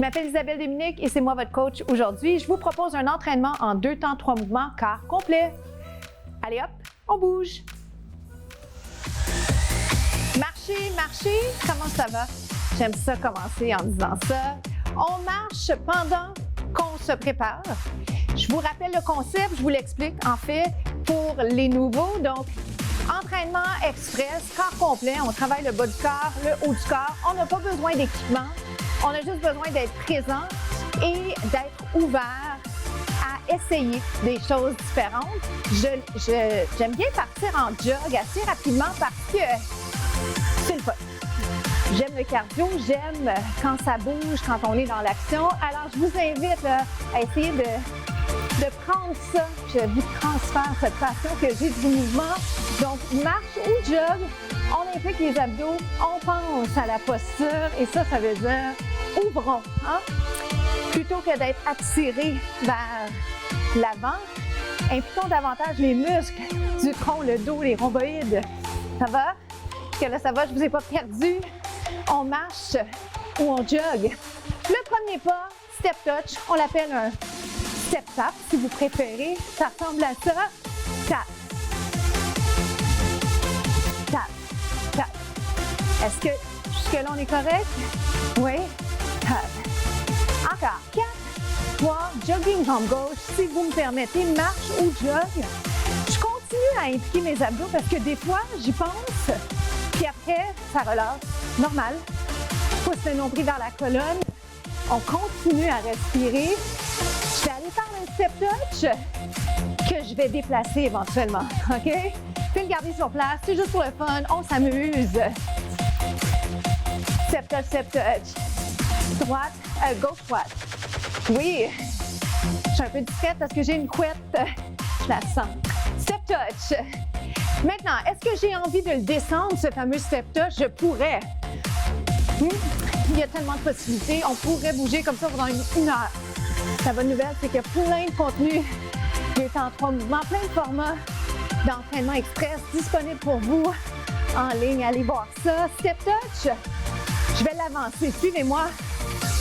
m'appelle Isabelle Dominique et c'est moi votre coach aujourd'hui. Je vous propose un entraînement en 2 temps, 3 mouvements, quart complet. Allez hop, on bouge. Marcher, marcher, comment ça va? J'aime ça commencer en disant ça. On marche pendant qu'on se prépare. Je vous rappelle le concept, je vous l'explique en fait pour les nouveaux. Donc, entraînement express, corps complet, on travaille le bas du corps, le haut du corps. On n'a pas besoin d'équipement, on a juste besoin d'être présent et d'être ouvert à essayer des choses différentes. J'aime bien partir en jog assez rapidement parce que c'est le fun. J'aime le cardio, j'aime quand ça bouge, quand on est dans l'action. Alors, je vous invite là, à essayer de prendre ça. Je vous transfère cette passion que j'ai du mouvement. Donc, marche ou jog, on implique les abdos, on pense à la posture et ça veut dire ouvrons. Hein? Plutôt que d'être attiré vers l'avant, impliquons davantage les muscles du tronc, le dos, les rhomboïdes. Ça va? Est-ce que là, ça va? Je ne vous ai pas perdu. On marche ou on jog. Le premier pas, step touch, on l'appelle un step tap si vous préférez. Ça ressemble à ça. Tap. Tap. Tap. Est-ce que jusque-là on est correct? Oui. Tap. Encore. 4, 3, jogging jambe gauche. Si vous me permettez, marche ou jog. Je continue à impliquer mes abdos parce que des fois, j'y pense. Puis après, ça relâche. Normal. Pousse le nombril vers la colonne. On continue à respirer. Je vais aller faire un step touch que je vais déplacer éventuellement. OK? Puis le garder sur place. C'est juste pour le fun. On s'amuse. Step touch, step touch. Droite, gauche, droite. Oui. Je suis un peu discrète parce que j'ai une couette. Je la sens. Step touch. Maintenant, est-ce que j'ai envie de le descendre, ce fameux step touch? Je pourrais. Il y a tellement de possibilités. On pourrait bouger comme ça pendant une heure. La bonne nouvelle, c'est qu'il y a plein de contenu. Il est en 3 mouvements, plein de formats d'entraînement express disponibles pour vous en ligne. Allez voir ça. Step touch. Je vais l'avancer. Suivez-moi.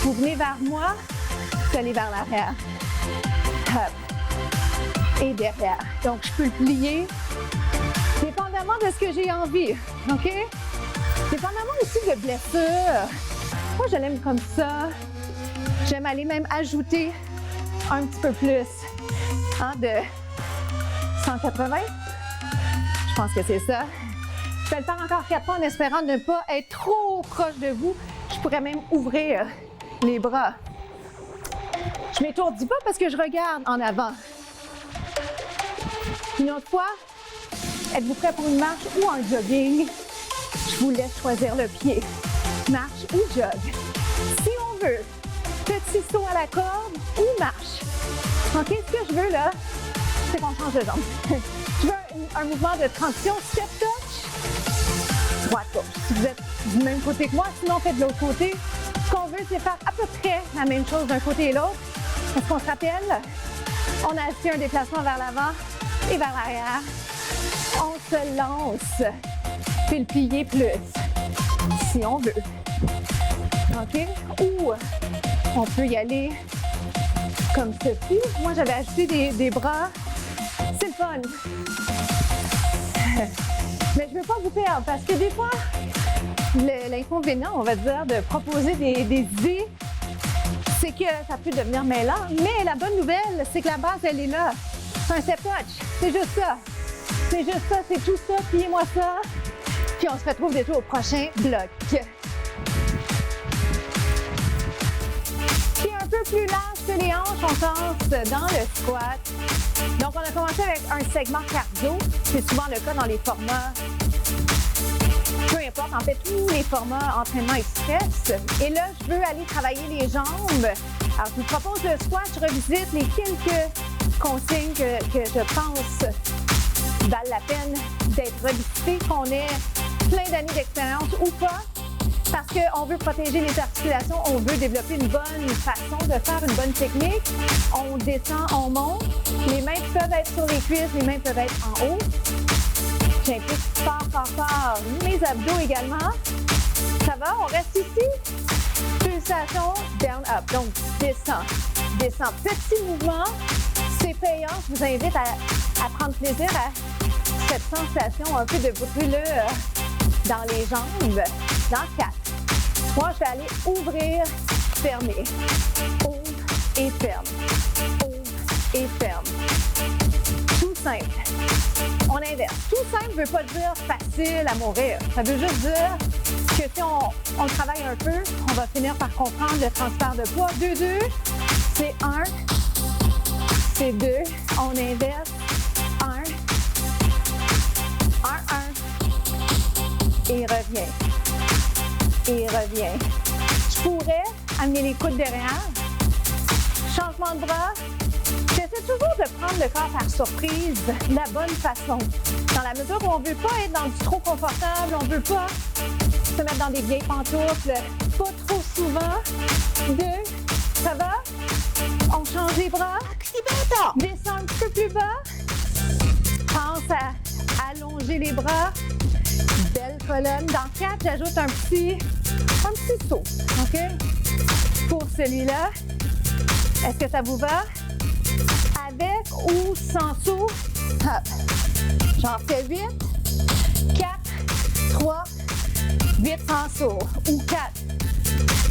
Vous venez vers moi. Vous allez vers l'arrière. Hop. Et derrière. Donc, je peux le plier. Dépendamment de ce que j'ai envie, OK? Dépendamment aussi de blessures. Moi, je l'aime comme ça. J'aime aller même ajouter un petit peu plus de 180. Je pense que c'est ça. Je vais le faire encore 4 fois en espérant ne pas être trop proche de vous. Je pourrais même ouvrir les bras. Je m'étourdis pas parce que je regarde en avant. Une autre fois. Êtes-vous prêt pour une marche ou un jogging? Je vous laisse choisir le pied. Marche ou jog. Si on veut, petit saut à la corde ou marche. OK, ce que je veux là, c'est qu'on change de jambe. Je veux un mouvement de transition, step touch, droite-gauche. Si vous êtes du même côté que moi, sinon faites de l'autre côté. Ce qu'on veut, c'est faire à peu près la même chose d'un côté et l'autre. Est-ce qu'on se rappelle? On a assis un déplacement vers l'avant et vers l'arrière. On se lance, puis le plier plus, si on veut. OK? Ou on peut y aller comme ceci. Moi, j'avais ajouté des bras. C'est le fun. Mais je ne veux pas vous perdre parce que des fois, l'inconvénient, on va dire, de proposer des idées, c'est que ça peut devenir mêlant. Mais la bonne nouvelle, c'est que la base, elle est là. C'est un step touch. C'est juste ça. C'est juste ça, c'est tout ça, pliez-moi ça. Puis on se retrouve bientôt au prochain bloc. Puis un peu plus large que les hanches, on passe dans le squat. Donc on a commencé avec un segment cardio. C'est souvent le cas dans les formats, peu importe, en fait, tous les formats entraînement express. Et là, je veux aller travailler les jambes. Alors, je vous propose le squat. Je revisite les quelques consignes que je pense valent la peine d'être revisitées, qu'on ait plein d'années d'expérience ou pas, parce qu'on veut protéger les articulations, on veut développer une bonne façon de faire une bonne technique. On descend, on monte. Les mains peuvent être sur les cuisses, les mains peuvent être en haut. J'implique fort mes abdos également. Ça va? On reste ici? sensation, down, up. Donc, descends, descends. Petit mouvement, c'est payant. Je vous invite à prendre plaisir à cette sensation un peu de brûlure dans les jambes. Dans 4. Moi, je vais aller ouvrir, fermer. Ouvre et ferme. Ouvre et ferme. Tout simple. On inverse. Tout simple ne veut pas dire facile à mourir. Ça veut juste dire que si on travaille un peu, on va finir par comprendre le transfert de poids. 2-2, c'est 1, c'est 2. On inverse. 1, 1, 1. Et revient. Et revient. Je pourrais amener les coudes derrière. Changement de bras. J'essaie toujours de prendre le corps par surprise de la bonne façon. Dans la mesure où on ne veut pas être dans du trop confortable, on ne veut pas se mettre dans des vieilles pantoufles, pas trop souvent. 2, ça va? On change les bras. Descends un petit peu plus bas. Pense à allonger les bras. Belle colonne. Dans 4, j'ajoute un petit saut. OK? Pour celui-là. Est-ce que ça vous va? Avec ou sans saut? Hop. J'en fais 8. 4, 3, 8 sans saut. Ou 4.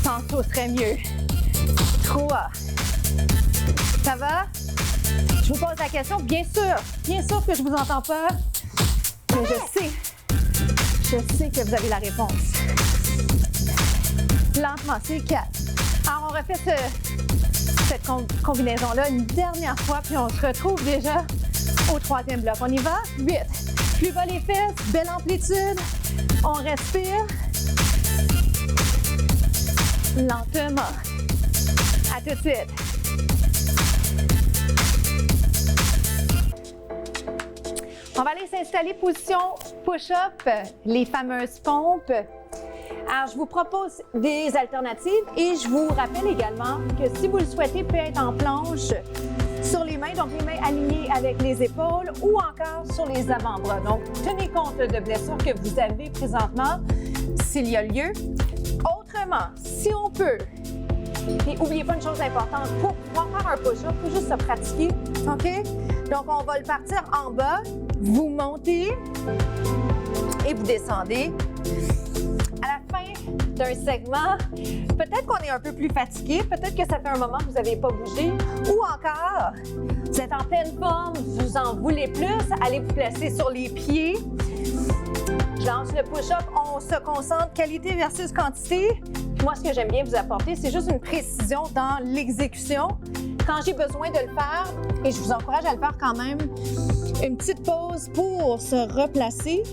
Sans saut serait mieux. 3. Ça va? Je vous pose la question. Bien sûr que je vous entends pas. Mais je sais que vous avez la réponse. Lentement, c'est 4. Alors, on refait cette combinaison-là une dernière fois, puis on se retrouve déjà au 3e bloc. On y va? 8. Plus bas les fesses, belle amplitude. On respire. Lentement. À tout de suite. On va aller s'installer position push-up, les fameuses pompes. Alors, je vous propose des alternatives et je vous rappelle également que si vous le souhaitez, peut être en planche sur les mains, donc les mains alignées avec les épaules ou encore sur les avant-bras. Donc, tenez compte de blessures que vous avez présentement s'il y a lieu. Autrement, si on peut, et n'oubliez pas une chose importante, pour pouvoir faire un push-up, il faut juste se pratiquer, OK? Donc, on va le partir en bas, vous montez et vous descendez. À la fin d'un segment, peut-être qu'on est un peu plus fatigué, peut-être que ça fait un moment que vous n'avez pas bougé, ou encore, vous êtes en pleine forme, vous en voulez plus, allez vous placer sur les pieds. Je lance le push-up, on se concentre qualité versus quantité. Puis moi, ce que j'aime bien vous apporter, c'est juste une précision dans l'exécution. Quand j'ai besoin de le faire, et je vous encourage à le faire quand même, une petite pause pour se replacer.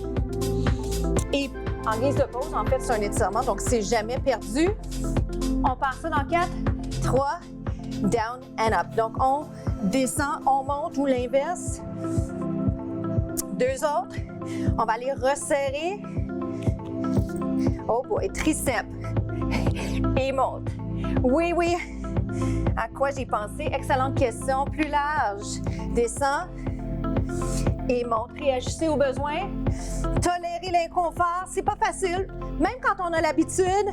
Et en guise de pause, en fait, c'est un étirement, donc c'est jamais perdu. On part ça dans 4, 3, down and up. Donc, on descend, on monte ou l'inverse. 2 autres. On va aller resserrer. Oh boy, triceps. Et monte. Oui, oui. À quoi j'ai pensé? Excellente question. Plus large. Descend. Et monte. Réagissez aux besoins. Tolérer l'inconfort, c'est pas facile. Même quand on a l'habitude.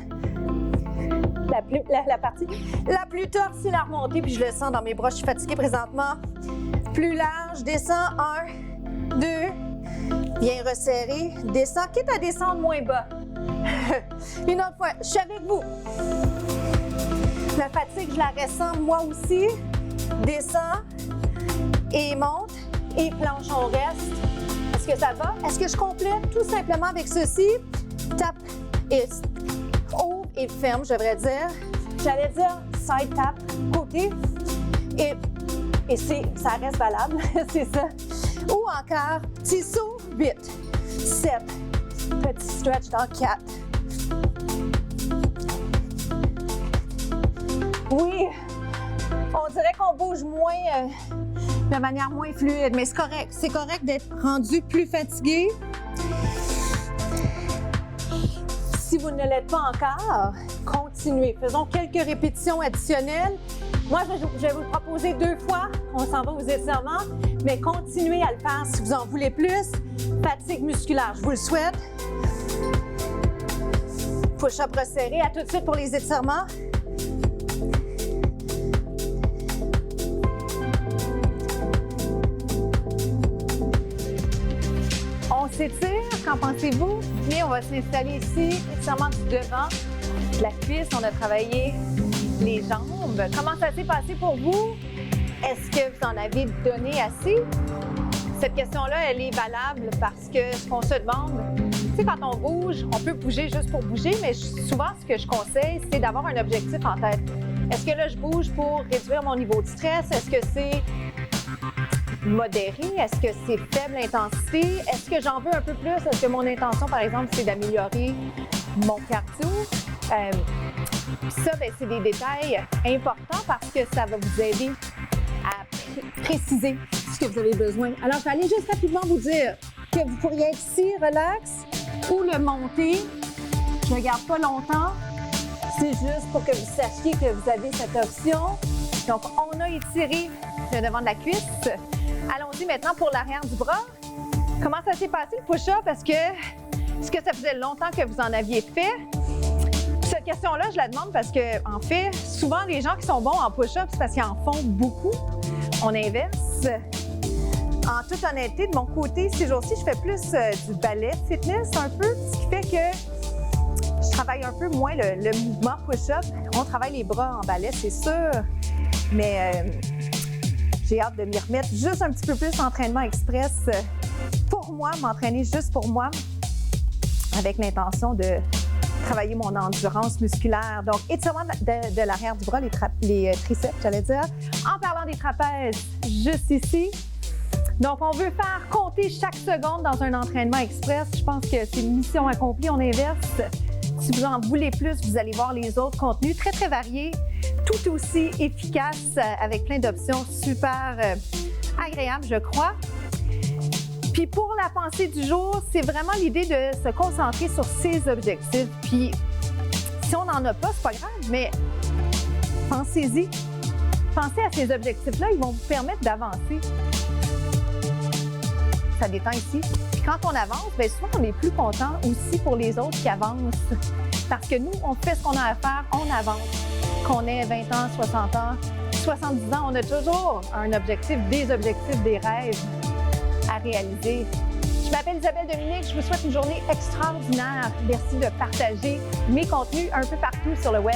La partie la plus tough, c'est la remontée. Puis je le sens dans mes bras. Je suis fatiguée présentement. Plus large. Descend. 1, 2. Bien resserré. Descend. Quitte à descendre moins bas. Une autre fois. Je suis avec vous. La fatigue, je la ressens moi aussi. Descend. Et monte. Et planche, on reste. Est-ce que ça va? Est-ce que je complète tout simplement avec ceci? Tap et ouvre et ferme, je devrais dire. J'allais dire side tap, côté. Et ça reste valable, c'est ça. Ou encore, petit saut, 8, 7, petit stretch dans 4. Oui, on dirait qu'on bouge moins, de manière moins fluide, mais c'est correct. C'est correct d'être rendu plus fatigué. Si vous ne l'êtes pas encore, continuez. Faisons quelques répétitions additionnelles. Moi, je vais vous le proposer 2 fois. On s'en va aux étirements, mais continuez à le faire si vous en voulez plus. Fatigue musculaire, je vous le souhaite. Push-up resserré. À tout de suite pour les étirements. s'étire. Qu'en pensez-vous? Puis on va s'installer ici, nécessairement du devant de la cuisse. On a travaillé les jambes. Comment ça s'est passé pour vous? Est-ce que vous en avez donné assez? Cette question-là, elle est valable parce que ce qu'on se demande, tu sais, quand on bouge, on peut bouger juste pour bouger, mais souvent, ce que je conseille, c'est d'avoir un objectif en tête. Est-ce que là, je bouge pour réduire mon niveau de stress? Est-ce que c'est modéré? Est-ce que c'est faible intensité? Est-ce que j'en veux un peu plus? Est-ce que mon intention, par exemple, c'est d'améliorer mon cardio? Ça, c'est des détails importants parce que ça va vous aider à préciser ce que vous avez besoin. Alors, je vais aller juste rapidement vous dire que vous pourriez être ici, relax, ou le monter. Je ne garde pas longtemps. C'est juste pour que vous sachiez que vous avez cette option. Donc, on a étiré le devant de la cuisse. Allons-y maintenant pour l'arrière du bras. Comment ça s'est passé le push-up? Est-ce que ça faisait longtemps que vous en aviez fait? Cette question-là, je la demande parce que, en fait, souvent, les gens qui sont bons en push-up, c'est parce qu'ils en font beaucoup. On inverse. En toute honnêteté, de mon côté, ces jours-ci, je fais plus du ballet fitness un peu, ce qui fait que je travaille un peu moins le mouvement push-up. On travaille les bras en ballet, c'est sûr, mais j'ai hâte de m'y remettre juste un petit peu plus d'entraînement express pour moi, m'entraîner juste pour moi, avec l'intention de travailler mon endurance musculaire. Donc, étirement de l'arrière du bras, les triceps, j'allais dire. En parlant des trapèzes, juste ici. Donc, on veut faire compter chaque seconde dans un entraînement express. Je pense que c'est une mission accomplie. On inverse. Si vous en voulez plus, vous allez voir les autres contenus très, très variés, tout aussi efficaces, avec plein d'options super agréables, je crois. Puis pour la pensée du jour, c'est vraiment l'idée de se concentrer sur ses objectifs. Puis si on n'en a pas, c'est pas grave, mais pensez-y. Pensez à ces objectifs-là, ils vont vous permettre d'avancer. Ça détend ici. Puis quand on avance, bien souvent, on est plus content aussi pour les autres qui avancent. Parce que nous, on fait ce qu'on a à faire, on avance. Qu'on ait 20 ans, 60 ans, 70 ans, on a toujours un objectif, des rêves à réaliser. Je m'appelle Isabelle Dominique, je vous souhaite une journée extraordinaire. Merci de partager mes contenus un peu partout sur le web.